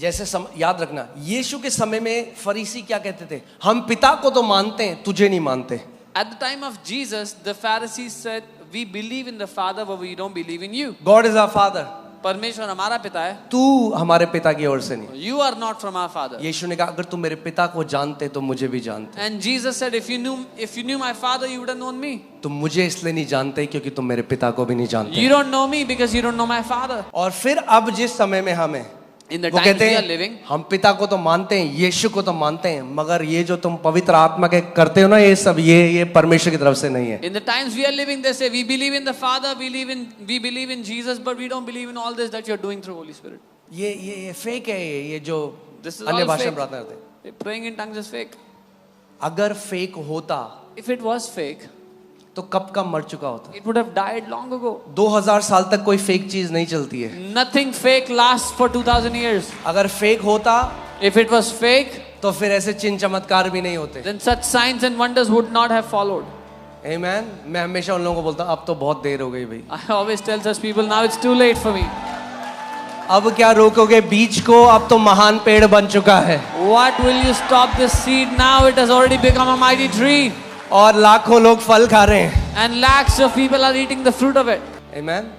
जैसे याद रखना, यीशु के समय में फरीसी क्या कहते थे? हम पिता को तो मानते हैं, तुझे नहीं मानते. At the time of Jesus, the Pharisees said, we believe in the Father, but we don't believe in you. God is our father. परमेश्वर हमारा पिता है. तू हमारे पिता की ओर से नहीं. You are not from our Father. यीशु ने कहा, अगर तुम मेरे पिता को जानते तो मुझे भी जानते. And Jesus said, if you knew my Father, you would have known me. तुम मुझे इसलिए नहीं जानते क्योंकि तुम मेरे पिता को भी नहीं जानते. You don't know me because you don't know my Father. और फिर अब जिस समय में हमें In the वो times कहते we are हैं, living, हम पिता को तो मानते हैं, यीशु को तो मानते हैं, मगर ये जो तुम पवित्र आत्मा के करते हो ना, ये सब ये परमेश्वर की तरफ से नहीं है. in the times we are living, they say we believe in the Father, we believe in Jesus, but we don't believe in all this that you're doing through Holy Spirit. ये फेक है. ये जो This is अन्य all भाषा में fake. प्रार्थना करते हैं. Praying in tongues is fake. अगर फेक होता If it was fake, तो कब का मर चुका होता. it would have died long ago. 2000 साल तक कोई फेक चीज नहीं चलती है. Nothing fake lasts for 2000 years. अगर फेक होता If it was fake, तो फिर ऐसे चिन्ह चमत्कार भी नहीं होते. then such signs and wonders would not have followed. आमीन. मैं हमेशा उन लोगों को बोलता हूं, अब तो बहुत देर हो गई भाई. I always tell such people, now it's too late for me. अब क्या रोकोगे बीज को? अब तो महान पेड़ बन चुका है. What will you stop this seed now? It has already become a mighty tree. और लाखों लोग फल खा रहे हैं. And lakhs of people are eating the fruit of it. आमीन.